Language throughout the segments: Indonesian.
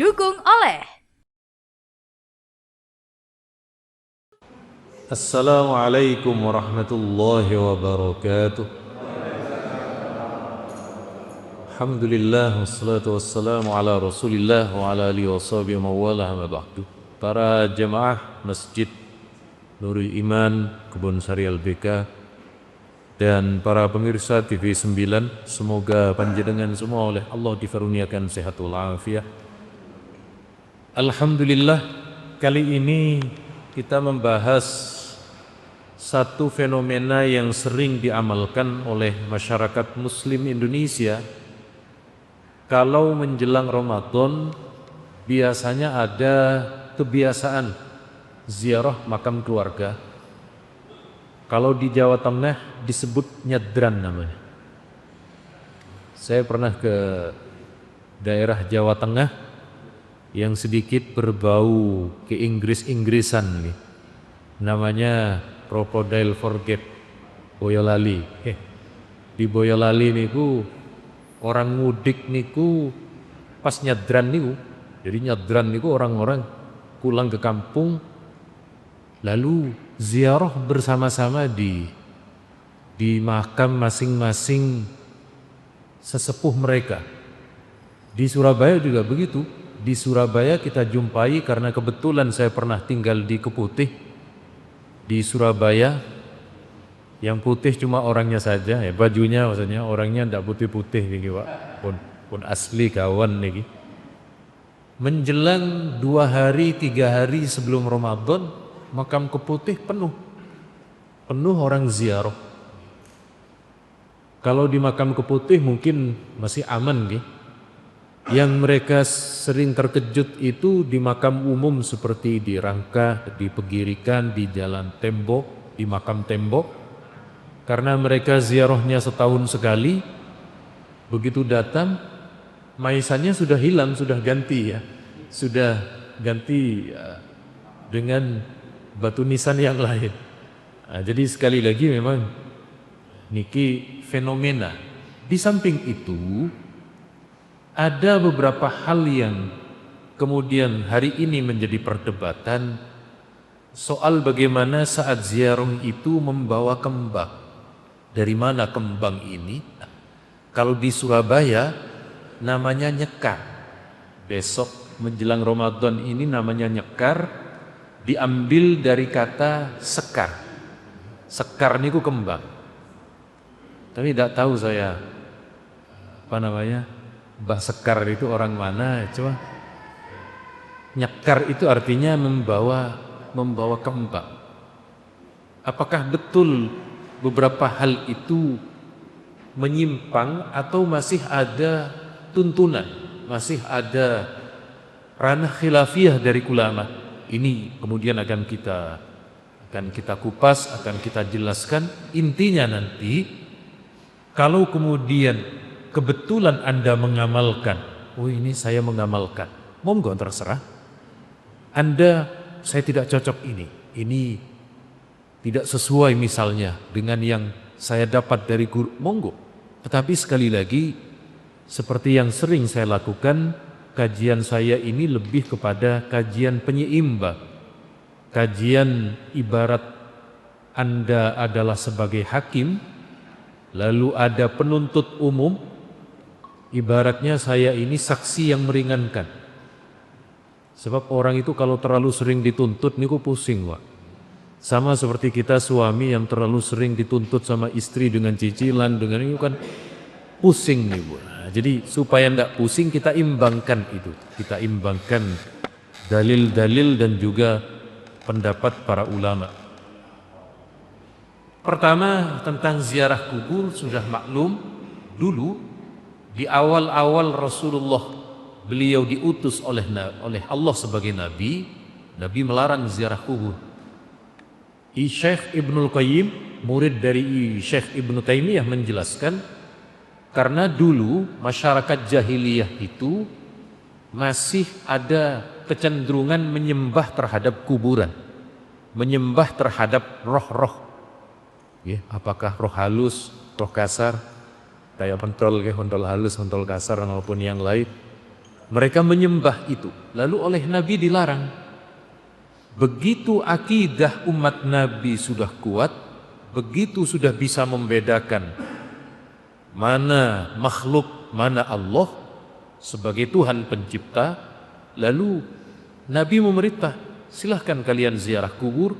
Dukung oleh Assalamualaikum warahmatullahi wabarakatuh. Alhamdulillah wassalatu wassalamu ala Rasulillah wa ala alihi washabihi mawalah ma ba'du. Para jemaah Masjid Nurul Iman Kebun Sari LBK dan para pemirsa TV 9, semoga panjenengan semua oleh Allah dikaruniakan sehat walafiat. Alhamdulillah, kali ini kita membahas satu fenomena yang sering diamalkan oleh masyarakat Muslim Indonesia. Kalau menjelang Ramadan, biasanya ada kebiasaan ziarah makam keluarga. Kalau di Jawa Tengah disebut nyadran namanya. Saya pernah ke daerah Jawa Tengah yang sedikit berbau ke Inggris-Inggrisan nih. Namanya Crocodile Forget, Boyolali. Di Boyolali niku orang mudik niku pas nyadran niku. Jadi nyadran niku orang-orang pulang ke kampung lalu ziarah bersama-sama di makam masing-masing sesepuh mereka. Di Surabaya juga begitu. Di Surabaya kita jumpai karena kebetulan saya pernah tinggal di Keputih. Di Surabaya yang putih cuma orangnya saja, ya bajunya maksudnya, orangnya tidak putih-putih nih Pak. Pun asli kawan nih. Menjelang 2 hari 3 hari sebelum Ramadan, makam Keputih penuh orang ziarah. Kalau di makam Keputih mungkin masih aman nih. Yang mereka sering terkejut itu di makam umum seperti di Rangka, di Pegirikan, di Jalan Tembok, di makam Tembok. Karena mereka ziarahnya setahun sekali, begitu datang, maisannya sudah hilang, sudah ganti ya. Sudah ganti dengan batu nisan yang lain. Nah, jadi sekali lagi memang niki fenomena. Di samping itu, ada beberapa hal yang kemudian hari ini menjadi perdebatan soal bagaimana saat ziarah itu membawa kembang. Dari mana kembang ini? Kalau di Surabaya namanya nyekar. Besok menjelang Ramadan ini namanya nyekar, diambil dari kata sekar. Sekar niku kembang. Tapi tidak tahu saya apa namanya, Mbah Sekar itu orang mana, coba. Nyekar itu artinya membawa kembang. Apakah betul beberapa hal itu menyimpang atau masih ada tuntunan, masih ada ranah khilafiyah dari ulama? Ini kemudian akan kita kupas, akan kita jelaskan. Intinya nanti kalau kemudian kebetulan Anda mengamalkan, oh ini saya mengamalkan, monggo terserah. Saya tidak cocok ini tidak sesuai misalnya dengan yang saya dapat dari guru, monggo. Tetapi sekali lagi, seperti yang sering saya lakukan, kajian saya ini lebih kepada kajian penyeimbang. Kajian ibarat Anda adalah sebagai hakim, lalu ada penuntut umum. Ibaratnya saya ini saksi yang meringankan. Sebab orang itu kalau terlalu sering dituntut niku pusing, Pak. Sama seperti kita suami yang terlalu sering dituntut sama istri dengan cicilan, dengan itu kan pusing nih, Bu. Nah, jadi supaya enggak pusing kita imbangkan itu. Kita imbangkan dalil-dalil dan juga pendapat para ulama. Pertama, tentang ziarah kubur sudah maklum dulu. Di awal-awal Rasulullah, beliau diutus oleh Allah sebagai Nabi melarang ziarah kubur. Syekh Ibnul Qayyim, murid dari Syekh Ibnu Taimiyah, menjelaskan karena dulu masyarakat jahiliyah itu masih ada kecenderungan menyembah terhadap kuburan, menyembah terhadap roh-roh. Apakah roh halus, roh kasar, kayak pentol halus, pentol kasar maupun yang lain. Mereka menyembah itu, lalu oleh Nabi dilarang. Begitu akidah umat Nabi sudah kuat, begitu sudah bisa membedakan mana makhluk, mana Allah sebagai Tuhan pencipta, lalu Nabi memerintah, silahkan kalian ziarah kubur,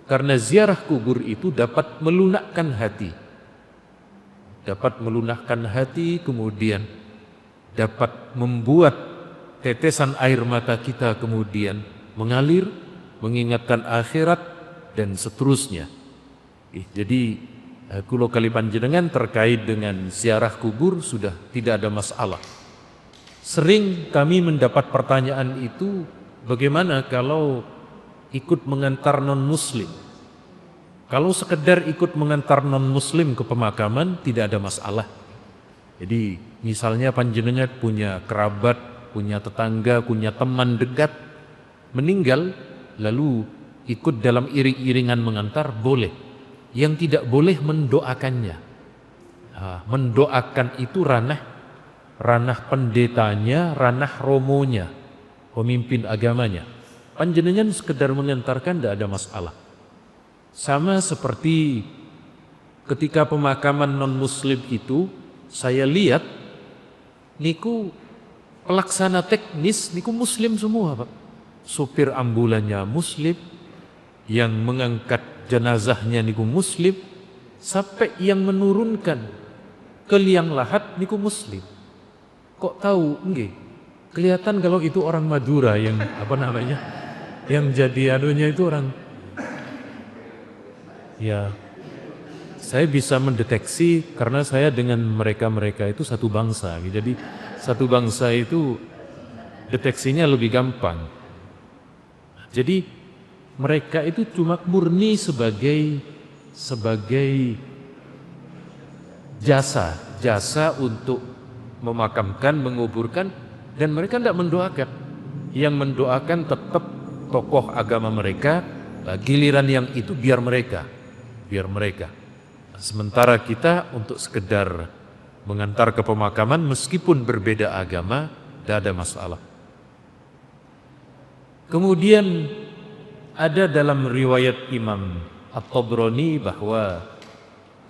karena ziarah kubur itu dapat melunakkan hati. Dapat melunakkan hati, kemudian dapat membuat tetesan air mata kita kemudian mengalir, mengingatkan akhirat, dan seterusnya. Jadi kulo kali panjenengan terkait dengan ziarah kubur sudah tidak ada masalah. Sering kami mendapat pertanyaan itu, bagaimana kalau ikut mengantar non-muslim? Kalau sekedar ikut mengantar non-muslim ke pemakaman tidak ada masalah. Jadi misalnya panjenengan punya kerabat, punya tetangga, punya teman dekat meninggal, lalu ikut dalam iring-iringan mengantar, boleh. Yang tidak boleh mendoakannya. Mendoakan itu ranah pendetanya, ranah romonya, pemimpin agamanya. Panjenengan sekedar mengantarkan tidak ada masalah. Sama seperti ketika pemakaman non-muslim itu, saya lihat niku pelaksana teknis niku muslim semua, Pak. Supir ambulannya muslim, yang mengangkat jenazahnya niku muslim, sampai yang menurunkan ke liang lahat niku muslim. Kok tahu? Nggih. Kelihatan kalau itu orang Madura yang yang jadi anunya itu orang. Ya, saya bisa mendeteksi karena saya dengan mereka itu satu bangsa. Jadi satu bangsa itu deteksinya lebih gampang. Jadi mereka itu cuma murni sebagai jasa untuk memakamkan, menguburkan, dan mereka tidak mendoakan. Yang mendoakan tetap tokoh agama mereka, giliran yang itu biar mereka. Sementara kita untuk sekedar mengantar ke pemakaman meskipun berbeda agama, tidak ada masalah. Kemudian ada dalam riwayat Imam At-Tabrani bahwa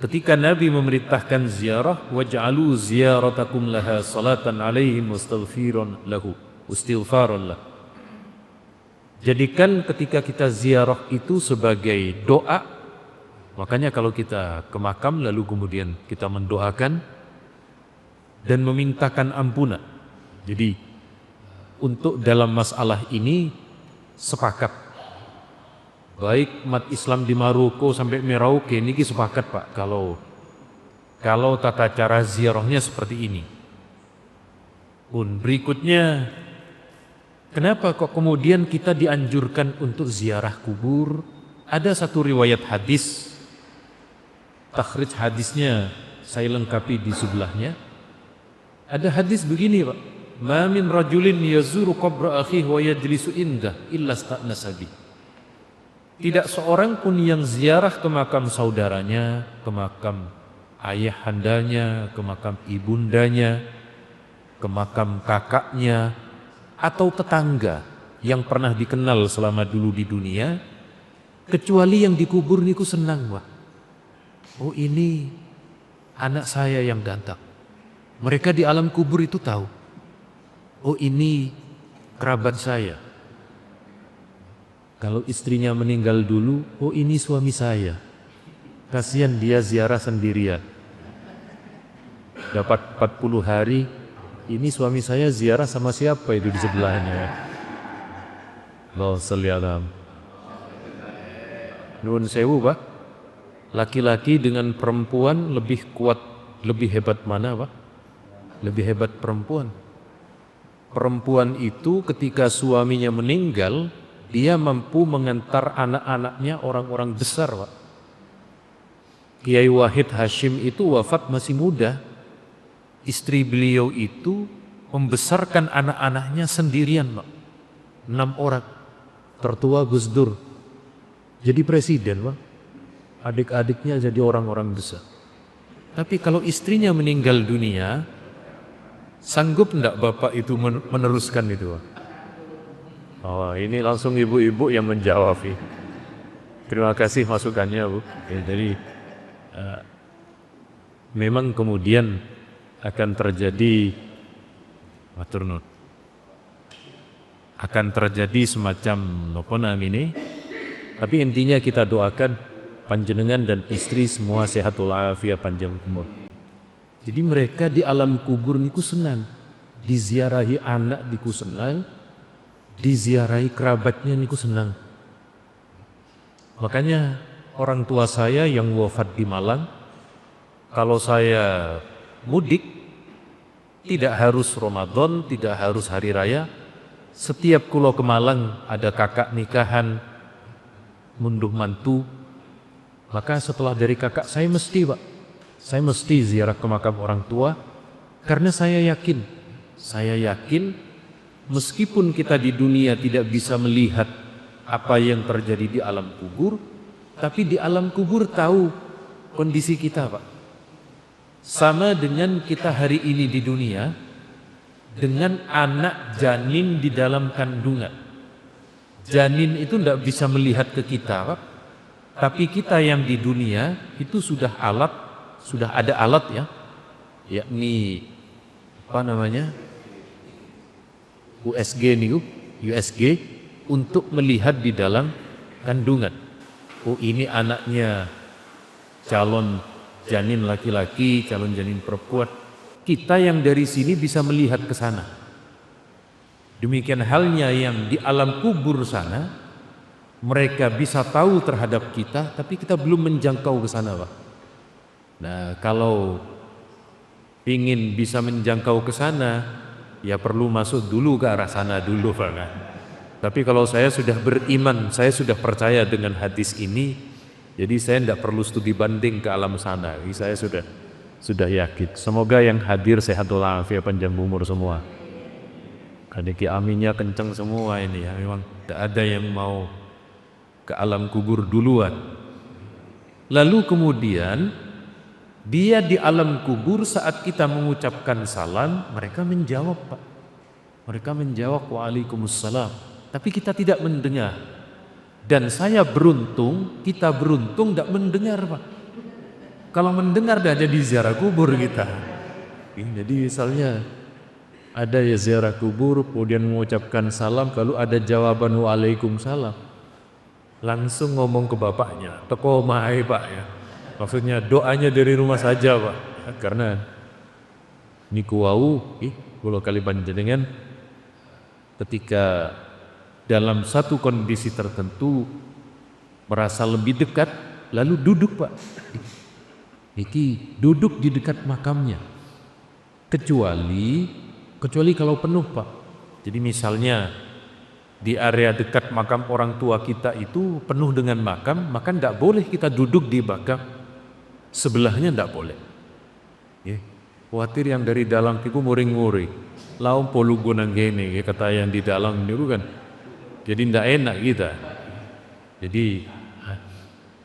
ketika Nabi memerintahkan ziarah, waj'alu ziyaratakum laha salatan alaihim wastaghfiran lahu, istighfaran lah. Jadikan ketika kita ziarah itu sebagai doa. Makanya kalau kita ke makam lalu kemudian kita mendoakan dan memintakan ampunan. Jadi untuk dalam masalah ini sepakat. Baik umat Islam di Maroko sampai Merauke niki sepakat, Pak, kalau tata cara ziarahnya seperti ini. Pun berikutnya, kenapa kok kemudian kita dianjurkan untuk ziarah kubur? Ada satu riwayat hadis, takhrij hadisnya saya lengkapi di sebelahnya. Ada hadis begini, Pak. Ma min rajulin yazuru qabra akhihi wa yajlisu indah illa sta'nasa bi. Tidak seorang pun yang ziarah ke makam saudaranya, ke makam ayahandanya, ke makam ibundanya, ke makam kakaknya, atau tetangga yang pernah dikenal selama dulu di dunia, kecuali yang dikubur niku senang, Pak. Oh, ini anak saya yang datang. Mereka di alam kubur itu tahu. Oh, ini kerabat saya. Kalau istrinya meninggal dulu, oh ini suami saya. Kasihan dia ziarah sendirian. Dapat 40 hari, ini suami saya ziarah sama siapa itu di sebelahnya. Allahumma sholli ala Nuhun sewu, Pak. Laki-laki dengan perempuan lebih kuat, lebih hebat mana, Pak? Lebih hebat perempuan. Perempuan itu ketika suaminya meninggal, dia mampu mengantar anak-anaknya orang-orang besar, Pak. Kiai Wahid Hashim itu wafat masih muda. Istri beliau itu membesarkan anak-anaknya sendirian, Pak. 6 orang. Tertua Gus Dur. Jadi presiden, Pak. Adik-adiknya jadi orang-orang besar. Tapi kalau istrinya meninggal dunia, Sanggup enggak Bapak itu meneruskan itu? Oh, ini langsung ibu-ibu yang menjawab. Terima kasih masukannya, Bu. Ya, jadi memang kemudian akan terjadi akan terjadi semacam noponam ini, tapi intinya kita doakan panjenengan dan istri semua sehat walafiat panjang umur. Jadi mereka di alam kubur niku senang, diziarahi anak niku senang, diziarahi kerabatnya niku senang. Makanya orang tua saya yang wafat di Malang, kalau saya mudik, tidak harus Ramadan, tidak harus hari raya, setiap kulo ke Malang ada kakak nikahan, munduh mantu, maka setelah dari kakak saya mesti ziarah ke makam orang tua, karena saya yakin meskipun kita di dunia tidak bisa melihat apa yang terjadi di alam kubur, tapi di alam kubur tahu kondisi kita, Pak. Sama dengan kita hari ini di dunia, dengan anak janin di dalam kandungan. Janin itu tidak bisa melihat ke kita, Pak. Tapi kita yang di dunia itu sudah ada alat ya, yakni USG untuk melihat di dalam kandungan. Oh, ini anaknya calon janin laki-laki, calon janin perempuan. Kita yang dari sini bisa melihat ke sana. Demikian halnya yang di alam kubur sana, mereka bisa tahu terhadap kita, tapi kita belum menjangkau ke sana, Pak. Nah, kalau ingin bisa menjangkau ke sana, ya perlu masuk dulu ke arah sana dulu, Pak. Tapi kalau saya sudah beriman, saya sudah percaya dengan hadis ini, jadi saya tidak perlu studi banding ke alam sana. Jadi saya sudah yakin. Semoga yang hadir sehat walafiat panjang umur semua. Kadiki aminnya kenceng semua ini ya. Memang tidak ada yang mau ke alam kubur duluan. Lalu kemudian dia di alam kubur saat kita mengucapkan salam, mereka menjawab, Pak. Mereka menjawab waalaikumsalam. Tapi kita tidak mendengar. Dan saya beruntung, kita beruntung tidak mendengar, Pak. Kalau mendengar dah jadi ziarah kubur kita. Jadi misalnya ada ya ziarah kubur, kemudian mengucapkan salam, kalau ada jawaban waalaikumsalam, langsung ngomong ke bapaknya, teko mahai Pak ya. Maksudnya doanya dari rumah saja, Pak. Karena niku wau, kula kali panjenengan ketika dalam satu kondisi tertentu merasa lebih dekat, lalu duduk, Pak. Iki duduk di dekat makamnya. Kecuali kalau penuh, Pak. Jadi misalnya di area dekat makam orang tua kita itu penuh dengan makam, maka tidak boleh kita duduk di makam sebelahnya, tidak boleh. Khawatir yang dari dalam itu muring-muring. Laum polugo nang gini, kata yang di dalam itu kan. Jadi tidak enak kita. Jadi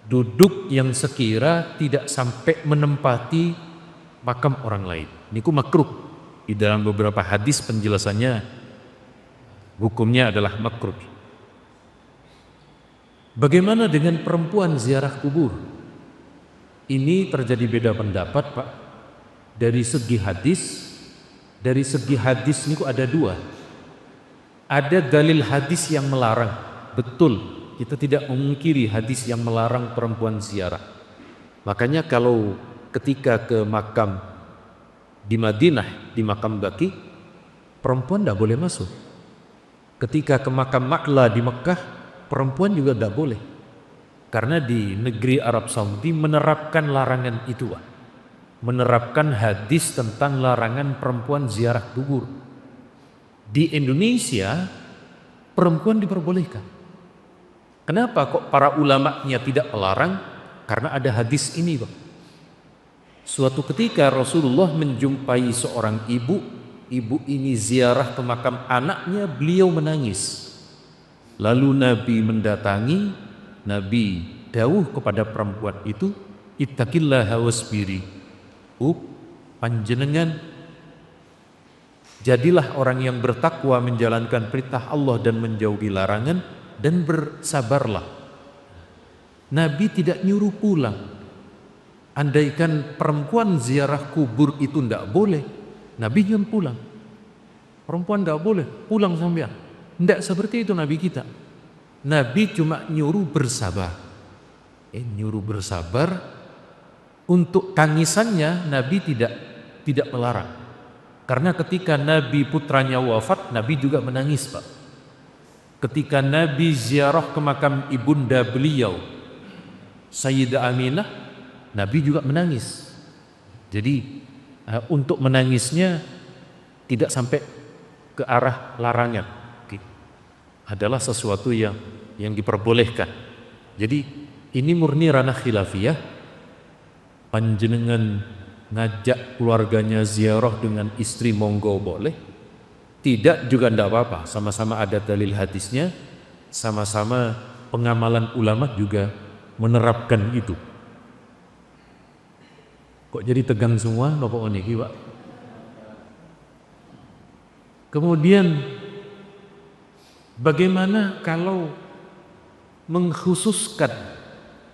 duduk yang sekira tidak sampai menempati makam orang lain. Niku makruh. Di dalam beberapa hadis penjelasannya hukumnya adalah makruh. Bagaimana dengan perempuan ziarah kubur? Ini terjadi beda pendapat, Pak. Dari segi hadis niku ada dua. Ada dalil hadis yang melarang. Betul, kita tidak memungkiri hadis yang melarang perempuan ziarah. Makanya kalau ketika ke makam di Madinah, di makam Baqi, perempuan tidak boleh masuk. Ketika ke makam Ma'la di Mekah, perempuan juga tidak boleh. Karena di negeri Arab Saudi menerapkan larangan itu, Pak. Menerapkan hadis tentang larangan perempuan ziarah kubur. Di Indonesia, perempuan diperbolehkan. Kenapa kok para ulamanya tidak melarang? Karena ada hadis ini, Pak. Suatu ketika Rasulullah menjumpai seorang ibu ini ziarah ke makam anaknya, beliau menangis. Lalu Nabi mendatangi, Nabi dawuh kepada perempuan itu, ittaqillaha wasbiri. Panjenengan Jadilah orang yang bertakwa, menjalankan perintah Allah dan menjauhi larangan, dan bersabarlah. Nabi tidak nyuruh pulang. Andaikan perempuan ziarah kubur itu tidak boleh, Nabi nyuruh pulang. Perempuan tidak boleh, pulang sampean. Tidak seperti itu Nabi kita. Nabi cuma nyuruh bersabar. Nyuruh bersabar. Untuk tangisannya Nabi tidak melarang. Karena ketika Nabi putranya wafat, Nabi juga menangis, Pak. Ketika Nabi ziarah ke makam ibunda beliau, Sayyidah Aminah, Nabi juga menangis. Jadi untuk menangisnya tidak sampai ke arah larangan. Adalah sesuatu yang diperbolehkan. Jadi ini murni ranah khilafiyah. Panjenengan ngajak keluarganya ziarah dengan istri, monggo boleh. Tidak juga tidak apa-apa. Sama-sama ada dalil hadisnya. Sama-sama pengamalan ulama juga menerapkan itu. Kok jadi tegang semua nopo niki, Pak? Kemudian bagaimana kalau mengkhususkan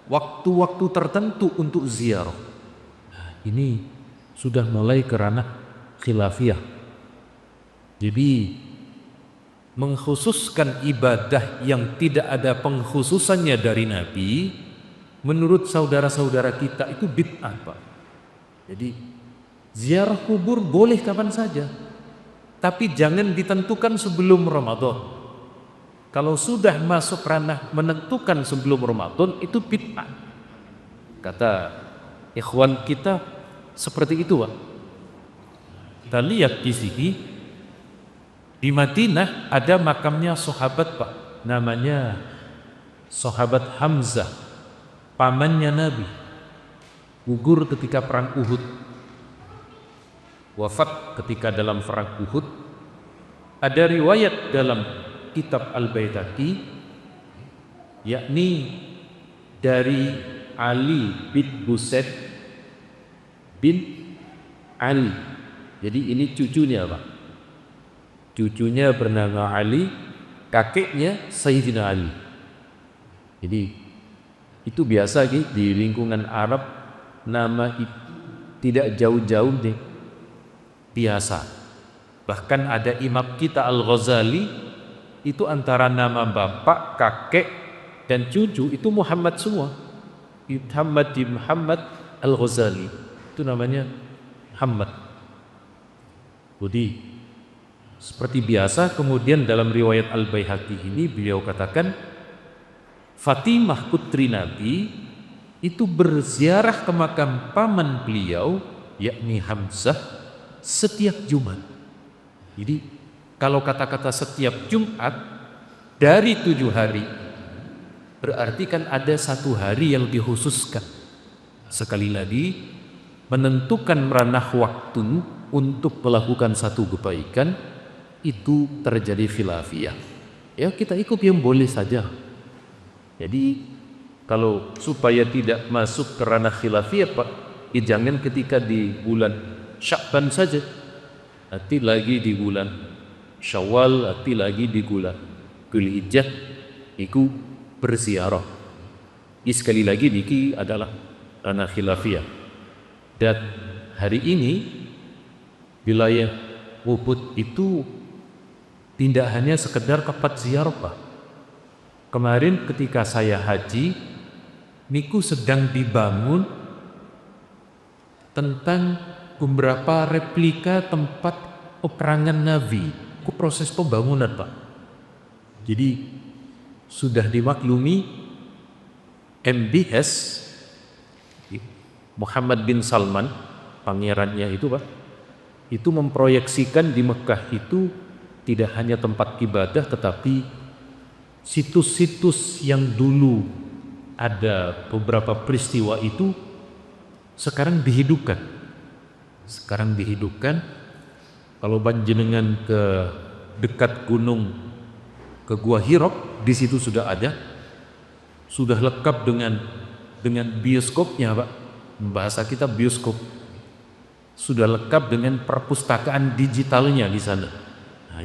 waktu-waktu tertentu untuk ziarah? Ini sudah mulai ke ranah khilafiyah. Jadi mengkhususkan ibadah yang tidak ada pengkhususannya dari Nabi, menurut saudara-saudara kita itu bid'ah, Pak. Jadi ziarah kubur boleh kapan saja, tapi jangan ditentukan sebelum Ramadan. Kalau sudah masuk ranah menentukan sebelum Ramadan, itu bid'ah. Kata ikhwan kita seperti itu, Pak. Kita lihat di sini, di Madinah ada makamnya sahabat, Pak. Namanya sahabat Hamzah, pamannya Nabi. Gugur ketika perang Uhud, wafat ketika dalam perang Uhud. Ada riwayat dalam kitab Al-Baihaqi, yakni dari Ali bin Busaid bin Ali. Jadi ini cucunya, Pak. Cucunya bernama Ali, kakeknya Sayyidina Ali. Jadi itu biasa di lingkungan Arab, nama itu tidak jauh-jauh deh, biasa. Bahkan ada imam kita Al-Ghazali, itu antara nama bapak, kakek, dan cucu itu Muhammad semua. Muhammad bin Muhammad Al-Ghazali, itu namanya Muhammad. Jadi seperti biasa. Kemudian dalam riwayat Al-Baihaqi ini beliau katakan, Fatimah putri Nabi itu berziarah ke makam paman beliau, yakni Hamzah, setiap Jumat. Jadi kalau kata-kata setiap Jumat dari 7 hari, berarti kan ada 1 hari yang dikhususkan. Sekali lagi, menentukan ranah waktu untuk melakukan satu kebaikan itu terjadi khilafiyah. Ya kita ikut yang boleh saja. Jadi kalau supaya tidak masuk ke ranah khilafiyah, Pak, jangan ketika di bulan Sya'ban saja, nanti lagi di bulan Syawal, nanti lagi di bulan Dzulhijjah itu berziarah. Ini sekali lagi niki adalah ranah khilafiyah. Dan hari ini wilayah Ubud itu tidak hanya sekedar tempat ziarah, Pak. Kemarin ketika saya haji, niku sedang dibangun tentang beberapa replika tempat peperangan Nabi. Itu proses pembangunan, Pak. Jadi sudah dimaklumi MBS Muhammad bin Salman, pangerannya itu, Pak, itu memproyeksikan di Mekah itu tidak hanya tempat ibadah, tetapi situs-situs yang dulu ada beberapa peristiwa itu sekarang dihidupkan. Sekarang dihidupkan. Kalau panjenengan ke dekat gunung, ke Gua Hirok, di situ sudah ada, sudah lengkap dengan bioskopnya, Pak. Bahasa kita bioskop. sudah lengkap dengan perpustakaan digitalnya di sana. Nah,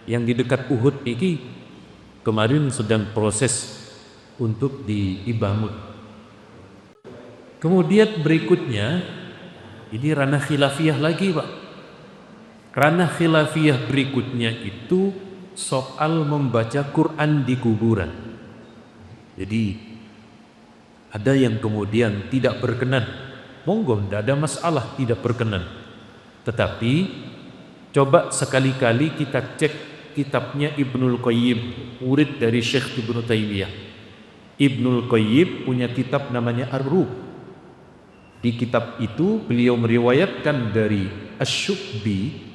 yang di dekat Uhud ini kemarin sedang proses untuk dibangun. Kemudian berikutnya ini ranah khilafiyah lagi, Pak. Ranah khilafiyah berikutnya itu soal membaca Quran di kuburan. Jadi ada yang kemudian tidak berkenan, monggo, tidak ada masalah tidak berkenan. Tetapi coba sekali-kali kita cek kitabnya Ibnul Qayyim, murid dari Syekh Ibnu Taimiyah. Ibnul Qayyim punya kitab namanya Ar-Ruh. Di kitab itu beliau meriwayatkan dari Asy-Syu'bi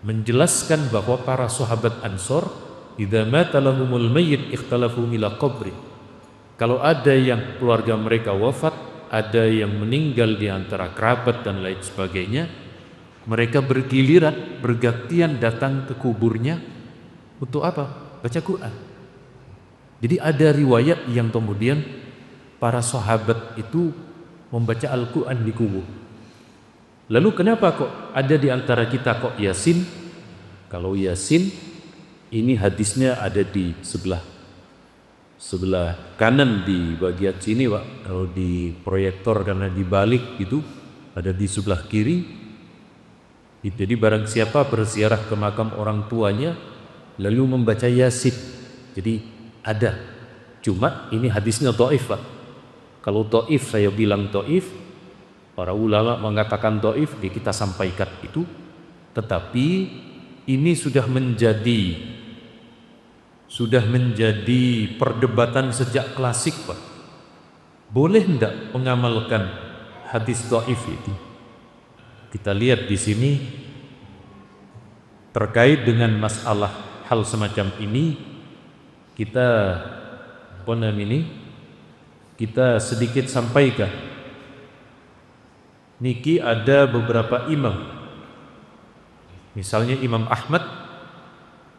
menjelaskan bahwa para sahabat Ansor idza mata lahumul mayyit ikhtalafu ila qabri. Kalau ada yang keluarga mereka wafat, ada yang meninggal di antara kerabat dan lain sebagainya, mereka bergiliran, bergantian datang ke kuburnya untuk apa? Baca Quran. Jadi ada riwayat yang kemudian para sahabat itu membaca Al-Quran di kubur. Lalu kenapa kok ada di antara kita kok Yasin? Kalau Yasin ini hadisnya ada di sebelah kanan di bagian sini, Pak. Kalau di proyektor karena dibalik gitu ada di sebelah kiri. Jadi barang siapa berziarah ke makam orang tuanya lalu membaca Yasin, jadi ada. Cuma ini hadisnya dhaif, Pak. Kalau dhaif saya bilang dhaif, para ulama mengatakan dhaif, kita sampaikan itu. Tetapi ini sudah menjadi perdebatan sejak klasik, Pak. Boleh enggak mengamalkan hadis dhaif itu? Kita lihat di sini terkait dengan masalah hal semacam ini, kita sedikit sampaikan. Niki ada beberapa imam. Misalnya Imam Ahmad,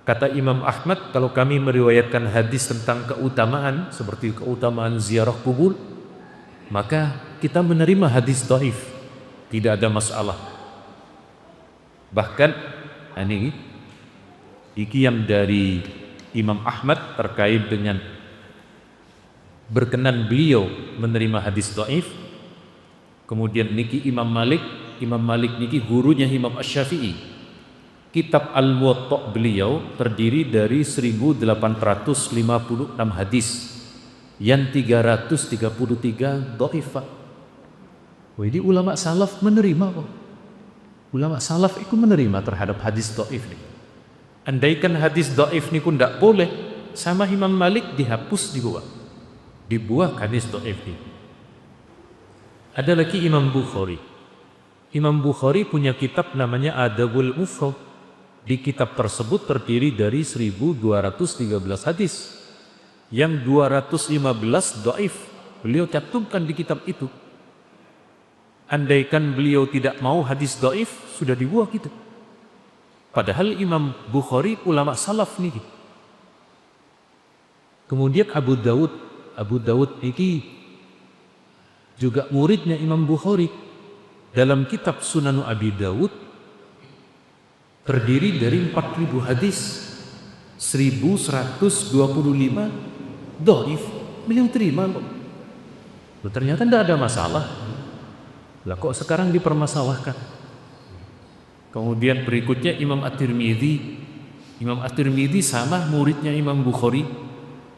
kata Imam Ahmad, kalau kami meriwayatkan hadis tentang keutamaan seperti keutamaan ziarah kubur, maka kita menerima hadis dhaif, tidak ada masalah. Bahkan ini yang dari Imam Ahmad terkait dengan berkenan beliau menerima hadis dhaif. Kemudian niki Imam Malik niki gurunya Imam Asy-Syafi'i. Kitab Al-Muwatta beliau terdiri dari 1856 hadis, yang 333 dhaif. Jadi ulama salaf menerima kok. Ulama salaf itu menerima terhadap hadis dhaif ini. Andaikan hadis dhaif niku ndak boleh, sama Imam Malik dihapus, dibuang hadis dhaif ini. Ada lagi Imam Bukhari. Imam Bukhari punya kitab namanya Adabul Mufrad. Di kitab tersebut terdiri dari 1213 hadis, yang 215 dhaif. Beliau cantumkan di kitab itu. Andaikan beliau tidak mau hadis dhaif, sudah dibuang gitu. Padahal Imam Bukhari ulama salaf nih. Kemudian Abu Dawud ini juga muridnya Imam Bukhari. Dalam kitab Sunan Abi Dawud terdiri dari 4000 hadis, 1125 dhaif. Beliau terima kok. Ternyata tidak ada masalah. Lah kok sekarang dipermasalahkan? Kemudian berikutnya Imam At-Tirmidzi. Imam At-Tirmidzi sama muridnya Imam Bukhari.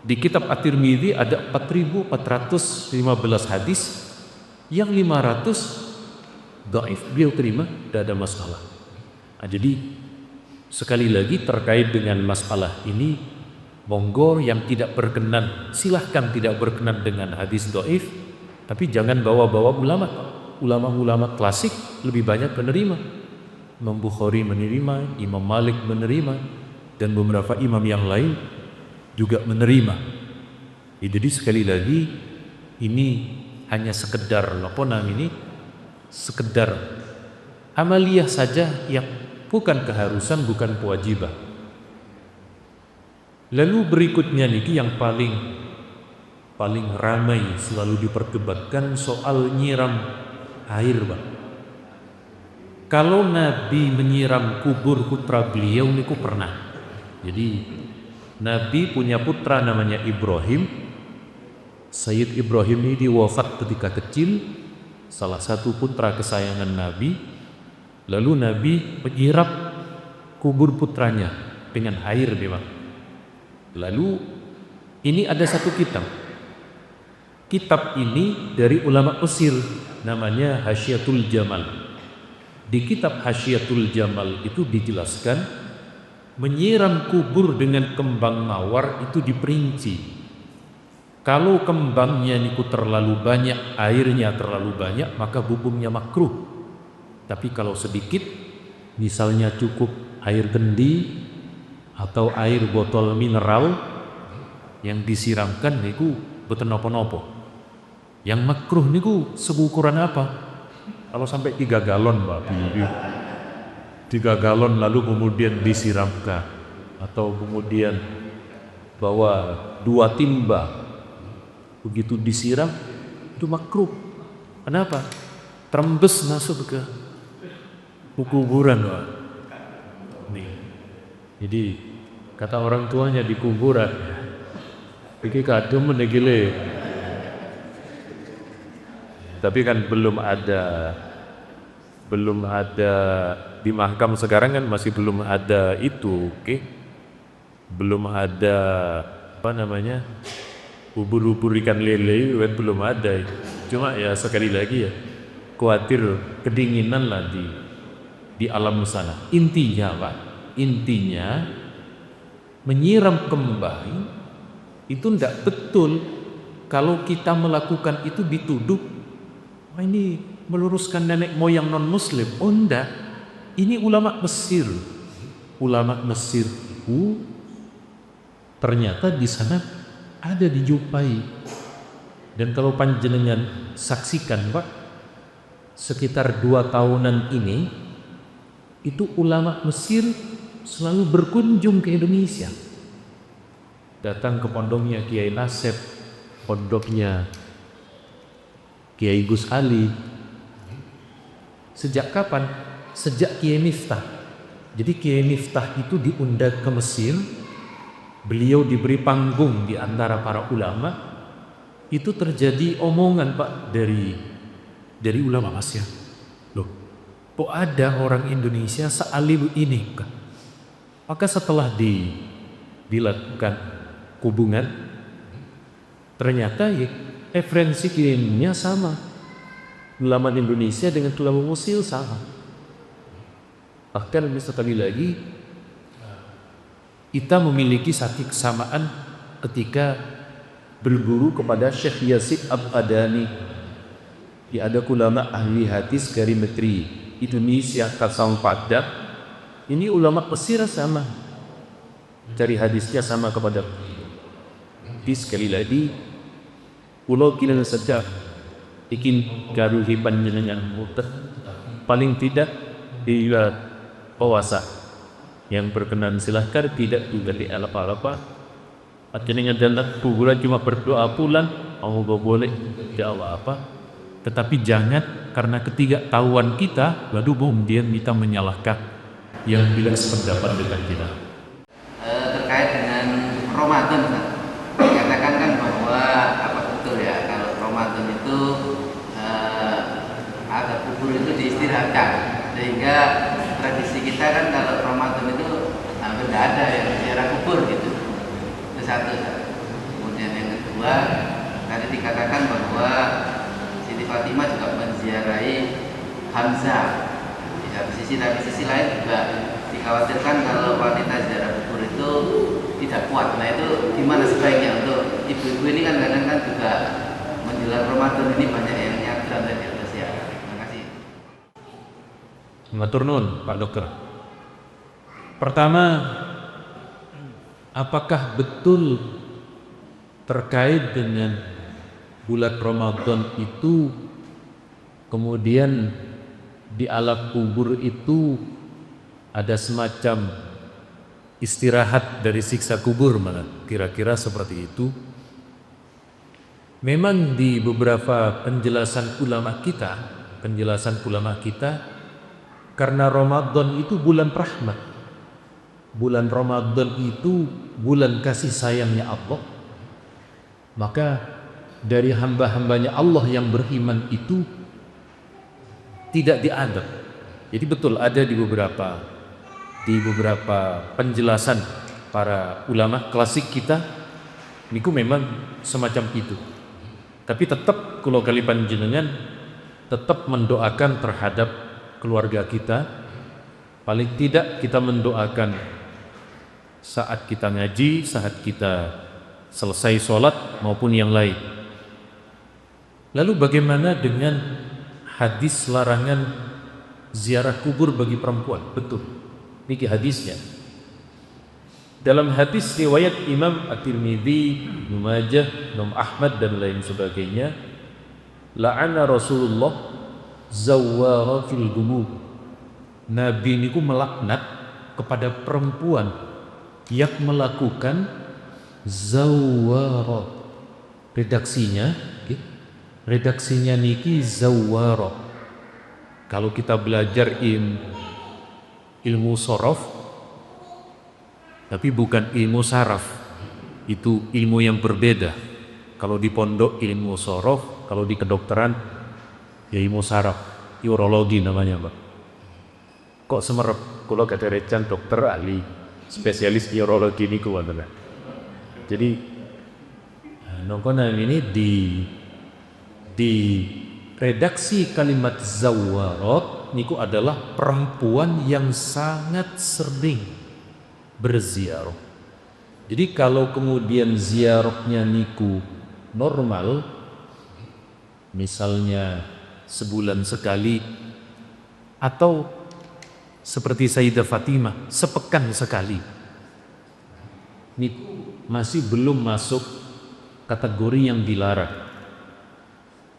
Di kitab At-Tirmidzi ada 4415 hadis, yang 500 dhaif. Beliau terima, tidak ada masalah. Nah, jadi sekali lagi terkait dengan masalah ini, monggo yang tidak berkenan silahkan tidak berkenan dengan hadis dhaif, tapi jangan bawa-bawa ulama klasik lebih banyak menerima. Imam Bukhari menerima, Imam Malik menerima, dan beberapa imam yang lain juga menerima. Jadi sekali lagi ini hanya sekedar sekedar amaliyah saja yang bukan keharusan, bukan kewajiban. Lalu berikutnya niki yang paling ramai selalu diperdebatkan soal nyiram air, Bang. Kalau Nabi menyiram kubur putra beliau niku pernah. Jadi Nabi punya putra namanya Ibrahim. Sayyid Ibrahim ini wafat ketika kecil, salah satu putra kesayangan Nabi. Lalu Nabi menyiram kubur putranya dengan air memang. Lalu ini ada satu kitab. Kitab ini dari ulama Mesir, namanya Hasyiatul Jamal. Di kitab Hasyiatul Jamal itu dijelaskan menyiram kubur dengan kembang mawar itu diperinci. Kalau kembangnya niku terlalu banyak, airnya terlalu banyak, maka hukumnya makruh. Tapi kalau sedikit, misalnya cukup air kendi atau air botol mineral yang disiramkan niku boten napa-napa. Yang makruh niku seukuran apa? Kalau sampai 3 galon, Pak. 3 galon lalu kemudian disiramkan, atau kemudian bawa 2 timba, begitu disiram itu makruh. Kenapa? Terembes masuk ke kuburan, Pak. Nih. Jadi kata orang tuanya di kuburan, iki kadung menegile. Tapi kan belum ada di mahkam sekarang kan masih belum ada itu, oke? Belum ada apa namanya, ubur-ubur ikan lele kan belum ada. Cuma ya sekali lagi ya, khawatir kedinginan lah di alam sana. Intinya Pak, intinya menyiram kembang itu tidak betul. Kalau kita melakukan itu dituduh, wah ini meluruskan nenek moyang non muslim. Oh enggak, ini ulama Mesir. Ulama Mesir itu ternyata di sana ada dijumpai. Dan kalau panjenengan saksikan Pak, sekitar 2 tahunan ini itu ulama Mesir selalu berkunjung ke Indonesia. Datang ke pondoknya Kiai Nasib, pondoknya Kiai Gus Ali. Sejak kapan? Sejak Kiai Miftah. Jadi Kiai Miftah itu diundang ke Mesir, beliau diberi panggung di antara para ulama. Itu terjadi omongan Pak dari ulama Mesir. Loh, kok ada orang Indonesia sealim ini? Maka setelah dilakukan hubungan, ternyata ya, referensi kirimnya sama. Ulama Indonesia dengan ulama Mesir sama. Bahkan sekali lagi kita memiliki satu kesamaan ketika berguru kepada Syekh Yasid Abadani. Dia ada ulama ahli hadis garimetri Indonesia Kasam Padang. Ini ulama Mesir sama, cari hadisnya sama kepada. Sekali lagi pulau kina saja ikin garuhi panjenengan muter paling tidak di puasa yang berkenan silahkan, tidak juga di apa-apa. Panjenengan dalam kuburan cuma berdoa pulang, Allah boleh tidak apa. Tetapi jangan karena ketidaktahuan kita lalu kemudian kita menyalahkan yang bila sependapat dengan kita. Terkait dengan Ramadan, dikatakan kan bahwa apa betul ya, kalau Ramadan itu ada kubur itu diistirahatkan, sehingga tradisi kita kan kalau Ramadan itu hampir tidak ada yang ziarah kubur gitu. Itu satu. Kemudian yang kedua, tadi dikatakan bahwa Siti Fatimah juga menziarahi Hamzah di satu sisi, tapi sisi lain juga dikhawatirkan kalau wanita ziarah kubur itu tidak kuat. Nah itu gimana sebaiknya untuk ibu-ibu ini kan kadang-kadang juga menjelang Ramadan ini banyak yang nyadran dan yang ziarah. Terima kasih. Matur nuwun Pak Dokter. Pertama, apakah betul terkait dengan bulan Ramadan itu kemudian di alam kubur itu ada semacam istirahat dari siksa kubur, mana kira-kira seperti itu? Memang di beberapa penjelasan ulama kita Karena Ramadan itu bulan rahmat. Bulan Ramadan itu bulan kasih sayangnya Allah. Maka dari hamba-hambanya Allah yang beriman itu tidak diadab. Jadi betul ada di beberapa penjelasan para ulama klasik kita niku memang semacam itu. Tapi tetap kalau kali panjenengan tetap mendoakan terhadap keluarga kita. Paling tidak kita mendoakan saat kita ngaji, saat kita selesai sholat maupun yang lain. Lalu bagaimana dengan hadis larangan ziarah kubur bagi perempuan? Betul, ini hadisnya. Dalam hadis riwayat Imam At-Tirmidzi, Ibnu Majah, Imam Ahmad dan lain sebagainya, la'ana Rasulullah zawwara fil qubur. Nabi niku melaknat kepada perempuan yang melakukan zawwara. Redaksinya niki zawwara. Kalau kita belajar ilmu sorof, tapi bukan ilmu saraf, itu ilmu yang berbeda. Kalau di pondok ilmu sorof, kalau di kedokteran ya ilmu saraf, urologi namanya, Pak. Kok semerep? Kalau kata recan dokter ahli spesialis urologi niku wonten. Jadi nongkonan ini di redaksi kalimat zawarat niku adalah perempuan yang sangat sering berziarah. Jadi kalau kemudian ziarahnya niku normal, misalnya sebulan sekali, atau seperti Sayyidah Fatimah sepekan sekali, niku masih belum masuk kategori yang dilarang.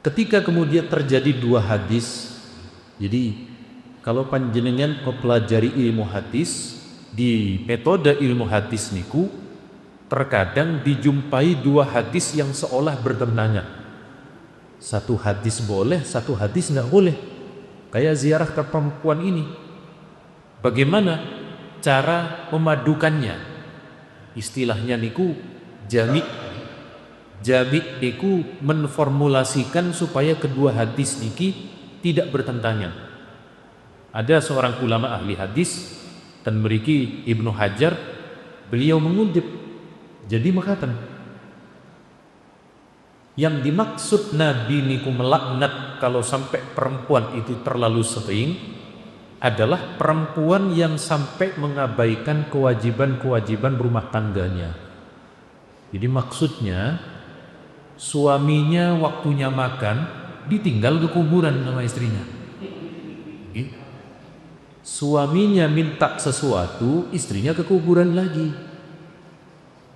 Ketika kemudian terjadi dua hadis, jadi kalau panjenengan mempelajari ilmu hadis, di metode ilmu hadis niku terkadang dijumpai dua hadis yang seolah bertentangan. Satu hadis boleh, satu hadis nggak boleh. Kayak ziarah ke perempuan ini, bagaimana cara memadukannya? Istilahnya niku jami niku menformulasikan supaya kedua hadis niki tidak bertentangan. Ada seorang ulama ahli hadis dan mriki Ibnu Hajar, beliau mengutip, jadi mengatakan yang dimaksud Nabi niku melaknat kalau sampai perempuan itu terlalu sering adalah perempuan yang sampai mengabaikan kewajiban-kewajiban rumah tangganya. Jadi maksudnya suaminya waktunya makan ditinggal ke kuburan sama istrinya. Suaminya minta sesuatu, istrinya ke kuburan lagi.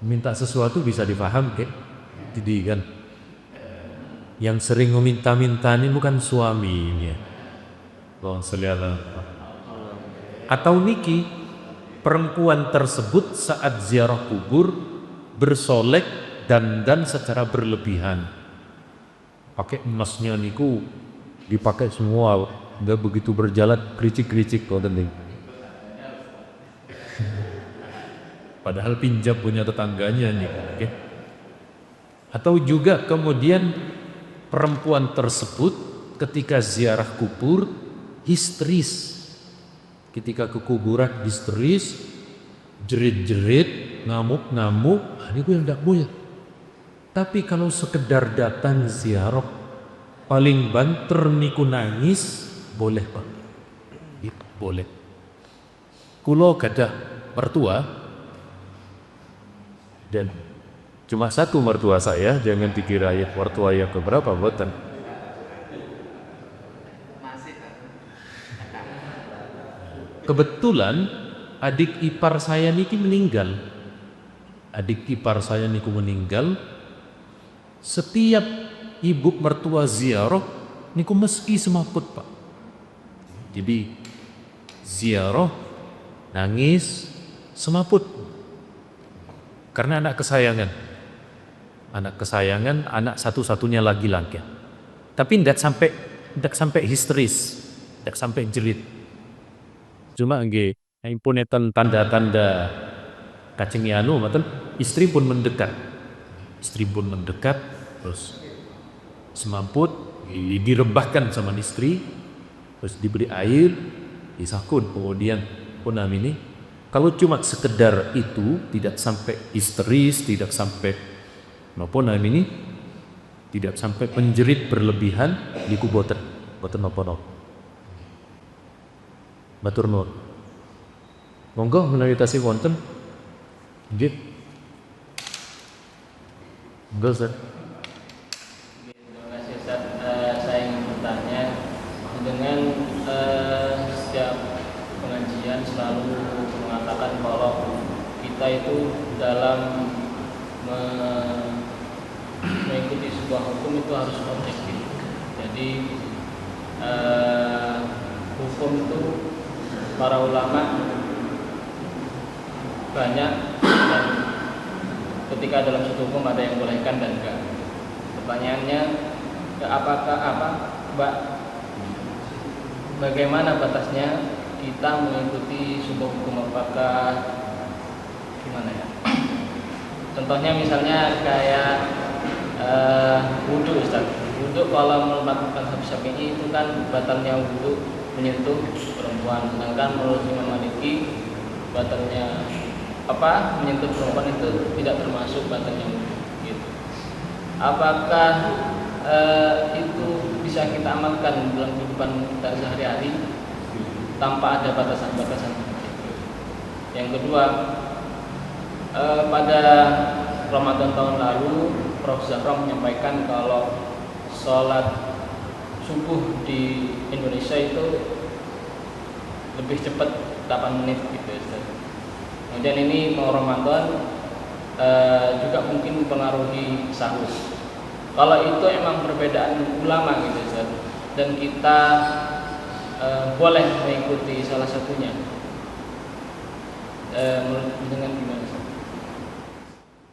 Minta sesuatu bisa dipaham kan? Jadi kan yang sering meminta-minta ini bukan suaminya. Atau niki perempuan tersebut saat ziarah kubur bersolek dan secara berlebihan, pakai emasnya niku dipakai semua, nggak begitu berjalan kericik-kericik kok tenting. Padahal pinjam punya tetangganya nih, okay? Atau juga kemudian perempuan tersebut ketika ziarah kubur histeris, ketika ke kuburan histeris, jerit-jerit, ngamuk-ngamuk, ini gue yang tidak boleh. Tapi kalau sekedar datang ziarah, paling banter niku nangis, boleh Pak, boleh. Kulo gadah mertua, dan cuma satu mertua saya, jangan dikira ya mertua yang keberapa, boten. Kebetulan adik ipar saya niki meninggal. Adik ipar saya niku meninggal. Setiap ibu mertua ziarah niku meski semaput Pak. Jadi ziarah nangis semaput. Karena anak kesayangan. Anak kesayangan, anak satu-satunya laki-laki. Tapi tidak sampai histeris, tidak sampai jerit. cuma nggih impunetan tanda-tanda kacing anu maten istri pun mendekat. Istri pun mendekat terus semamput direbahkan sama istri terus diberi air disakun kemudian punam ini kalau cuma sekedar itu tidak sampai histeris tidak sampai punam ini tidak sampai penjerit berlebihan niku boten napa-napa matur nuwun monggo menawi tasih wonten nggih monggo Ustaz. Terima kasih Ustaz. Saya ingin bertanya dengan setiap pengajian selalu mengatakan kalau kita itu dalam mengikuti sebuah hukum itu harus objektif. Jadi hukum itu para ulama banyak dan ketika dalam suatu hukum ada yang bolehkan dan enggak. Pertanyaannya bagaimana batasnya kita mengikuti sebuah hukum, apakah gimana ya? Contohnya misalnya kayak wudhu Ustaz. Wudhu kalau melakukan Syafi'i itu kan batalnya wudhu menyentuh perempuan, sedangkan menurut Imam Maliki batalnya menyentuh perempuan itu tidak termasuk batalnya wudhu gitu. Apakah itu bisa kita amalkan dalam kehidupan kita sehari-hari tanpa ada batasan-batasan? Yang kedua, pada Ramadan tahun lalu Prof. Zahra menyampaikan kalau sholat subuh di Indonesia itu lebih cepat 8 menit gitu Ustaz. Kemudian ini mau Ramadan juga mungkin mempengaruhi sahur. Kalau itu emang perbedaan ulama gitu Ustaz, dan kita boleh mengikuti salah satunya, menurut dengan gimana Ustaz?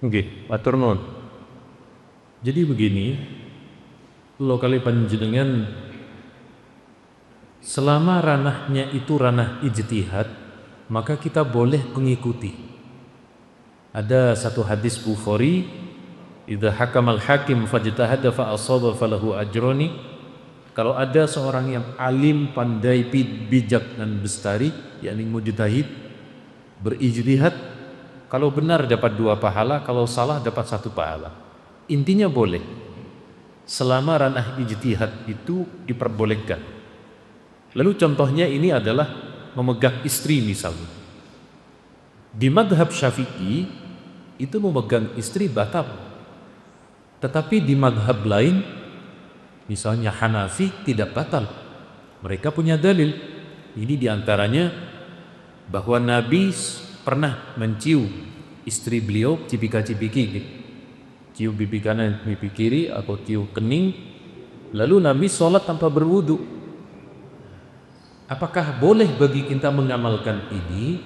Nggih, matur nuwun. Jadi begini, lo kali panjenengan selama ranahnya itu ranah ijtihad, maka kita boleh mengikuti. Ada satu hadis Bukhari, idza hakamal hakim fajtahada fa asaba falahu ajroni. Kalau ada seorang yang alim, pandai, bijak dan bestari, yakni mujtahid, berijtihad, kalau benar dapat 2 pahala, kalau salah dapat 1 pahala. Intinya boleh. Selama ranah ijtihad itu diperbolehkan. Lalu contohnya ini adalah memegang istri misalnya. Di madhab Syafi'i itu memegang istri batal. Tetapi di madhab lain, misalnya Hanafi, tidak batal. Mereka punya dalil. Ini diantaranya bahwa Nabi pernah mencium istri beliau cipika-cipiki, cium pipi kanan, pipi kiri, atau cium kening, lalu Nabi sholat tanpa berwudu. Apakah boleh bagi kita mengamalkan ini?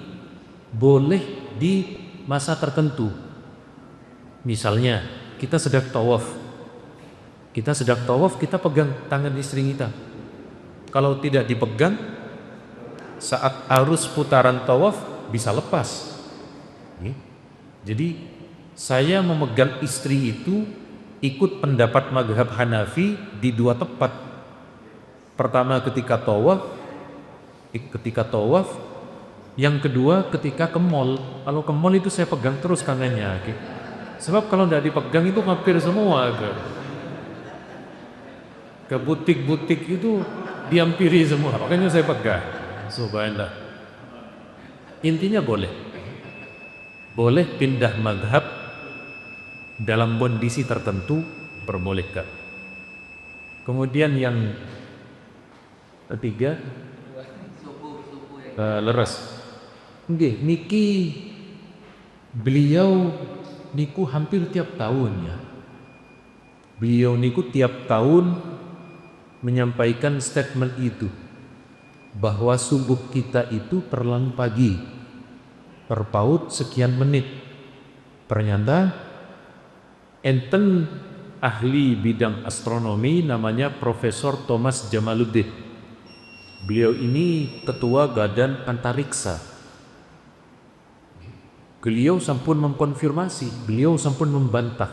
Boleh di masa tertentu. Misalnya kita sedang tawaf, kita pegang tangan istri kita. Kalau tidak dipegang, saat arus putaran tawaf bisa lepas. Jadi saya memegang istri itu ikut pendapat mazhab Hanafi di 2 tempat. Pertama ketika tawaf, yang kedua ketika ke mall. Kalau ke mall itu saya pegang terus tangannya. Sebab kalau tidak dipegang itu hampir semua ke butik-butik itu dihampiri semua, makanya saya pegang. Subhanallah. Intinya boleh pindah mazhab dalam kondisi tertentu, perbolehkan. Kemudian yang ketiga, leres. Nggih, niki beliau niku hampir tiap tahun ya. Beliau niku tiap tahun menyampaikan statement itu, bahwa subuh kita itu terlalu pagi, perpaut sekian menit. Ternyata enten ahli bidang astronomi namanya Profesor Thomas Jamaluddin. Beliau ini ketua Badan Antariksa. Beliau sampun mengkonfirmasi, beliau sampun membantah.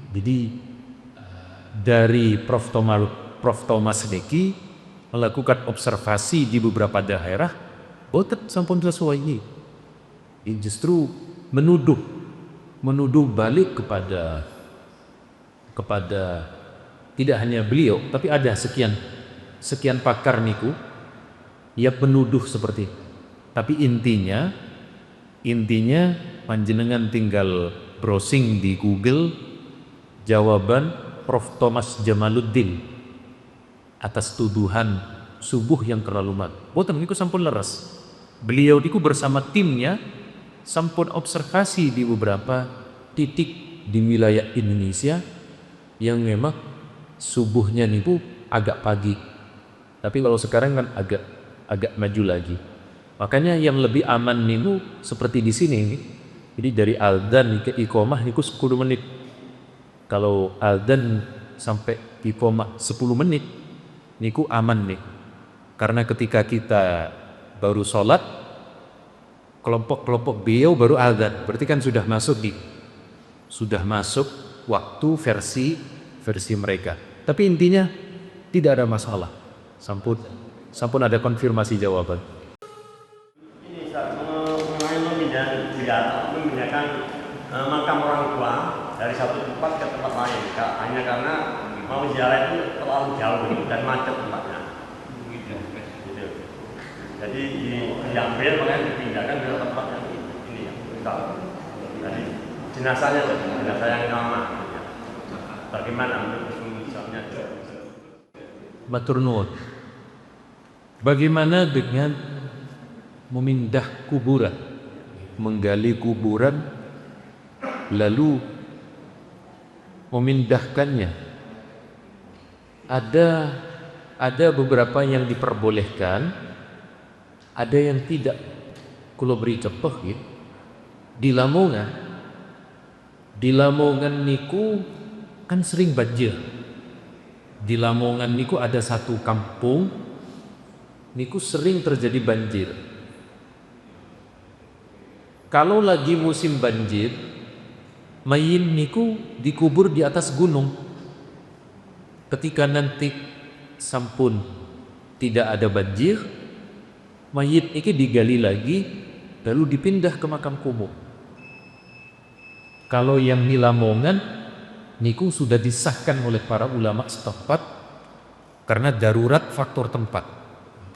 Jadi dari Prof. Thomas niki melakukan observasi di beberapa daerah, boten sampun sesuai ini. Justru menuduh balik kepada tidak hanya beliau, tapi ada sekian pakar niku ia menuduh seperti itu. Tapi intinya panjenengan tinggal browsing di Google jawaban Prof. Thomas Jamaluddin atas tuduhan subuh yang terlalu mat. Boten niku sampun leres. Beliau niku bersama timnya sampun observasi di beberapa titik di wilayah Indonesia yang memang subuhnya niku agak pagi. Tapi kalau sekarang kan agak maju lagi. Makanya yang lebih aman niku seperti di sini nih. Jadi dari adzan ke iqomah niku 10 menit. Kalau adzan sampai iqomah 10 menit niku aman nih. Karena ketika kita baru sholat, kelompok beliau baru adzan. Berarti kan sudah masuk waktu versi mereka. Tapi intinya tidak ada masalah. Sampun ada konfirmasi jawaban. Ini mengenai memindahkan makam orang tua dari satu tempat ke tempat lain, hanya karena mau ziarah itu terlalu jauh dan macet tempatnya. Gitu. Jadi diambil makanya dipindahkan ke tempat yang ini ya. Jadi jenazah yang lama. Bagaimana menurut misalnya? Matur nuwun. Bagaimana dengan memindah kuburan, menggali kuburan lalu memindahkannya? Ada beberapa yang diperbolehkan, ada yang tidak. Kula beri contoh gitu. Di Lamongan niku kan sering banjir. Di Lamongan niku ada satu kampung niku sering terjadi banjir. Kalau lagi musim banjir, mayit niku dikubur di atas gunung. Ketika nanti sampun tidak ada banjir, mayit niki digali lagi lalu dipindah ke makam kumuh. Kalau yang di Lamongan niku sudah disahkan oleh para ulama setempat karena darurat faktor tempat.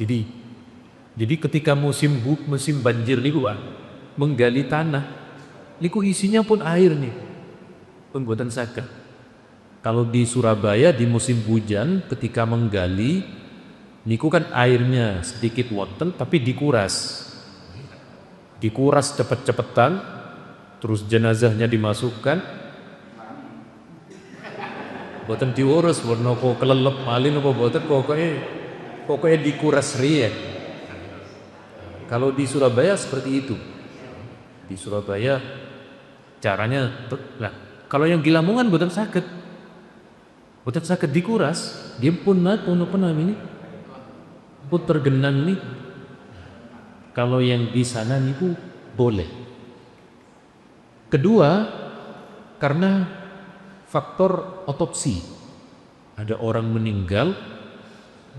Jadi ketika musim banjir niku menggali tanah niku isinya pun air nih. Pun boten saged. Kalau di Surabaya di musim hujan ketika menggali niku kan airnya sedikit wonten tapi dikuras cepet-cepetan, terus jenazahnya dimasukkan, boten diurus warna kok kelelep malin apa boten, pokoknya dikuras riyen. Kalau di Surabaya seperti itu. Di Surabaya caranya kalau yang di Lamongan boten saged dikuras, dia pun ini pun tergenang nih. Kalau yang di sana niku boleh. Kedua, karena faktor otopsi. Ada orang meninggal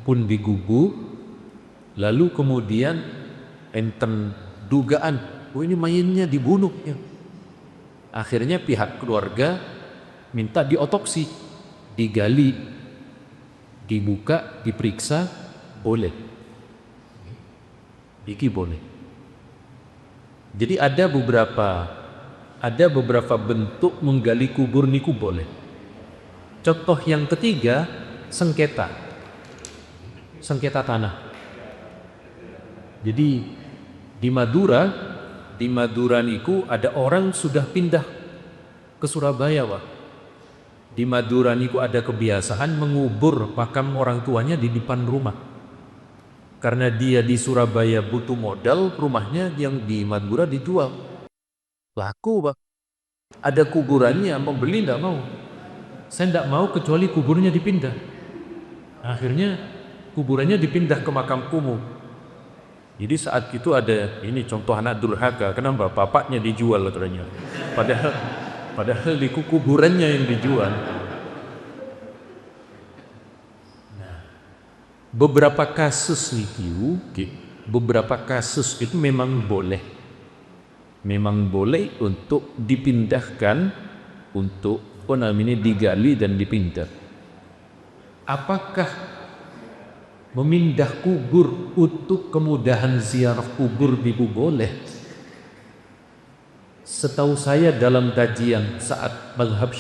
pun digubur, lalu kemudian enten dugaan, ini mayitnya dibunuh ya. Akhirnya pihak keluarga minta diotopsi, digali, dibuka, diperiksa, boleh. Iki boleh. Jadi ada beberapa bentuk menggali kubur niku boleh. Contoh yang ketiga, sengketa tanah. Jadi di Madura niku ada orang sudah pindah ke Surabaya, Pak. Di Madura niku ada kebiasaan mengubur makam orang tuanya di depan rumah. Karena dia di Surabaya butuh modal, rumahnya yang di Madura dijual. Laku, Pak. Ada kuburannya, pembeli tidak mau. Saya tidak mau kecuali kuburnya dipindah. Akhirnya kuburannya dipindah ke makam umum. Jadi saat itu ada, ini contoh anak durhaka, kenapa? Bapaknya dijual katanya. Padahal di kuburannya yang dijual. Nah, beberapa kasus beberapa kasus itu memang boleh untuk dipindahkan, untuk digali dan dipindah. Apakah memindah kubur untuk kemudahan ziarah kubur itu boleh? Setahu saya dalam kajian saat madhab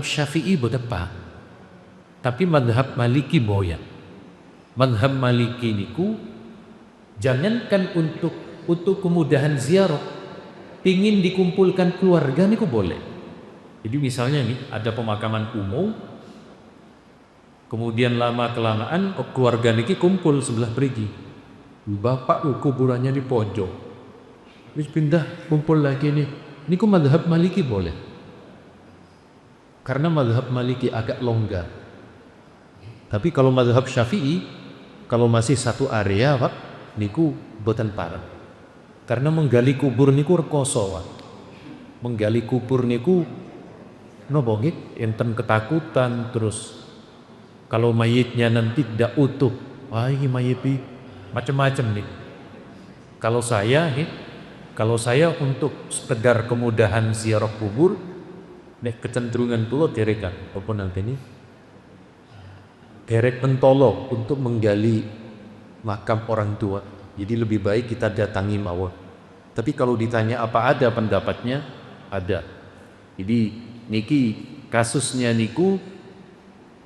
Syafi'i berdepan, tapi madhab Maliki boya. Madhab Maliki niku jangankan untuk kemudahan ziarah, pingin dikumpulkan keluarga niku boleh. Jadi misalnya nih ada pemakaman umum, kemudian lama-kelamaan keluarga niki kumpul sebelah perigi. Bapak kuburannya di pojok. Terus pindah kumpul lagi nih. Niku madhab Maliki boleh. Karena madhab Maliki agak longgar. Tapi kalau madhab Syafi'i, kalau masih satu area Pak, niku boten parah. Karena menggali kubur niku rekoso Pak. Menggali kubur niku nopo nggih enten ketakutan, terus kalau mayitnya nanti tidak utuh, wah ini mayit macam-macam nih. Kalau saya untuk sekedar kemudahan ziarah kubur, nek kecenderungan kula derekan apa nanti ini derek mentolok untuk menggali makam orang tua. Jadi lebih baik kita datangi mawon. Tapi kalau ditanya apa ada pendapatnya, ada. Jadi niki kasusnya niku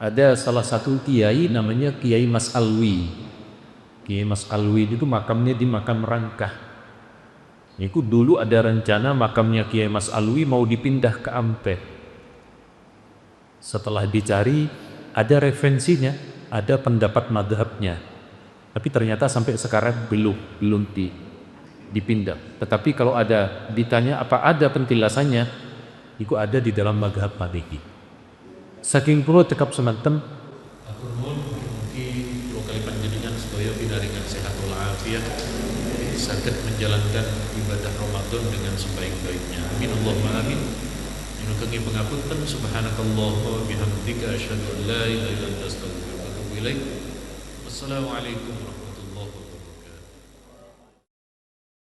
ada salah satu kiai namanya Kiai Mas Alwi. Kiai Mas Alwi itu makamnya di makam Rangkah. Niku dulu ada rencana makamnya Kiai Mas Alwi mau dipindah ke Ampel. Setelah dicari ada referensinya, ada pendapat madhabnya. Tapi ternyata sampai sekarang belum dipindah. Tetapi kalau ada ditanya apa ada penjelasannya, itu ada di dalam madhab Maliki. Saking pulau tekap semanten. Atur nuwun mugi kula kali panjenengan sedaya pinaringan sehat walafiat, saged menjalankan ibadah Ramadan dengan sebaik-baiknya. Amin Allahumma amin. Nyuwun pangapunten subhanakallahumma wa bihamdika asyhadu an la ilaha illa anta astaghfiruka wa atubu ilaik. Wassalamualaikum